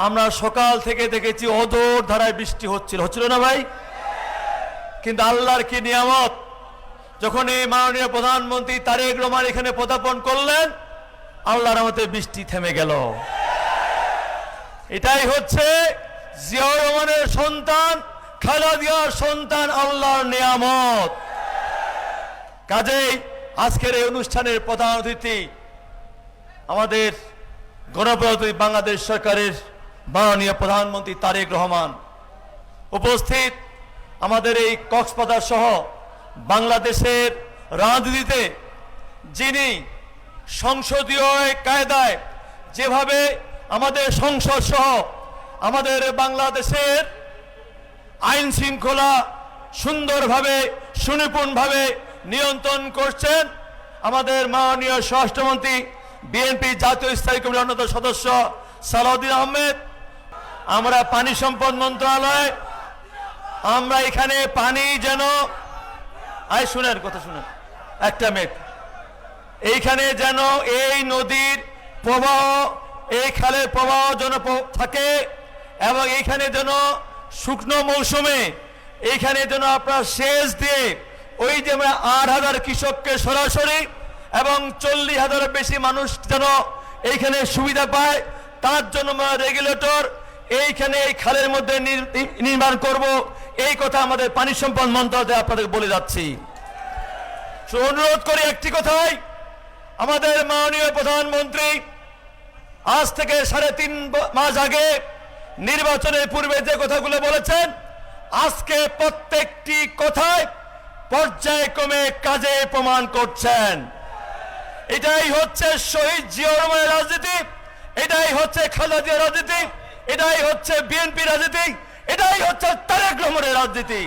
আমরা সকাল থেকে দেখেছি অদর ধারায় বৃষ্টি হচ্ছিল না ভাই? কিন্তু আল্লাহর কি নিয়ামত, যখন এই মাননীয় প্রধানমন্ত্রী তারেক রহমান এখানে পদার্পণ করলেন, আল্লাহর রহমতে বৃষ্টি থেমে গেল। এটাই হচ্ছে জিয়াউর রহমানের সন্তান, খালেদা জিয়ার সন্তান, আল্লাহর নিয়ামত। কাজেই আজকের এই অনুষ্ঠানের প্রধান অতিথি আমাদের গণপ্রজাতন্ত্রী বাংলাদেশ সরকারের মাননীয় প্রধানমন্ত্রী তারেক রহমান। উপস্থিত আমাদের এই কক্সবাজার সহ বাংলাদেশের রাজনীতিতে যিনি সংসদীয় কায়দায় যেভাবে আমাদের সংসদ সহ আমাদের বাংলাদেশের আইন শৃঙ্খলা সুন্দরভাবে সুনিপুণভাবে নিয়ন্ত্রণ করছেন, আমাদের মাননীয় স্বরাষ্ট্রমন্ত্রী, বিএনপি জাতীয় স্থায়ী কমিটির অন্যতম সদস্য সালাউদ্দিন আহমেদ। আমরা পানি সম্পদ মন্ত্রণালয়, আমরা এখানে পানি যেন শুনেন কথা শুনেন একটা মিনিট, এইখানে যেন এই নদীর প্রবাহ, এই খালের প্রবাহ যেন থাকে এবং এইখানে যেন শুকনো মৌসুমে এইখানে যেন আপনার সেচ দিয়ে ওই যে আমরা 8,000 কৃষককে সরাসরি এবং 40,000 বেশি মানুষ যেন এইখানে সুবিধা পায়, তার জন্য আমরা রেগুলেটর এইখানে এই খালের মধ্যে নির্মাণ করব, এই কথা আমাদের পানি সম্পদ মন্ত্রণালয় আপনাদের বলে যাচ্ছি। অনুরোধ করি একটি কথাই, আমাদের মাননীয় প্রধানমন্ত্রী আজ থেকে 3.5 মাস আগে নির্বাচনের পূর্বে যে কথাগুলো বলেছেন, আজকে প্রত্যেকটি কথায় পর্যায়ক্রমে কাজে প্রমাণ করছেন। এটাই হচ্ছে শহীদ জিয়াউর রহমানের রাজনীতি, এটাই হচ্ছে খালেদা জিয়ার রাজনীতি, এটাই হচ্ছে বিএনপি রাজনীতি, এটাই হচ্ছে তারেক রহমানের রাজনীতি।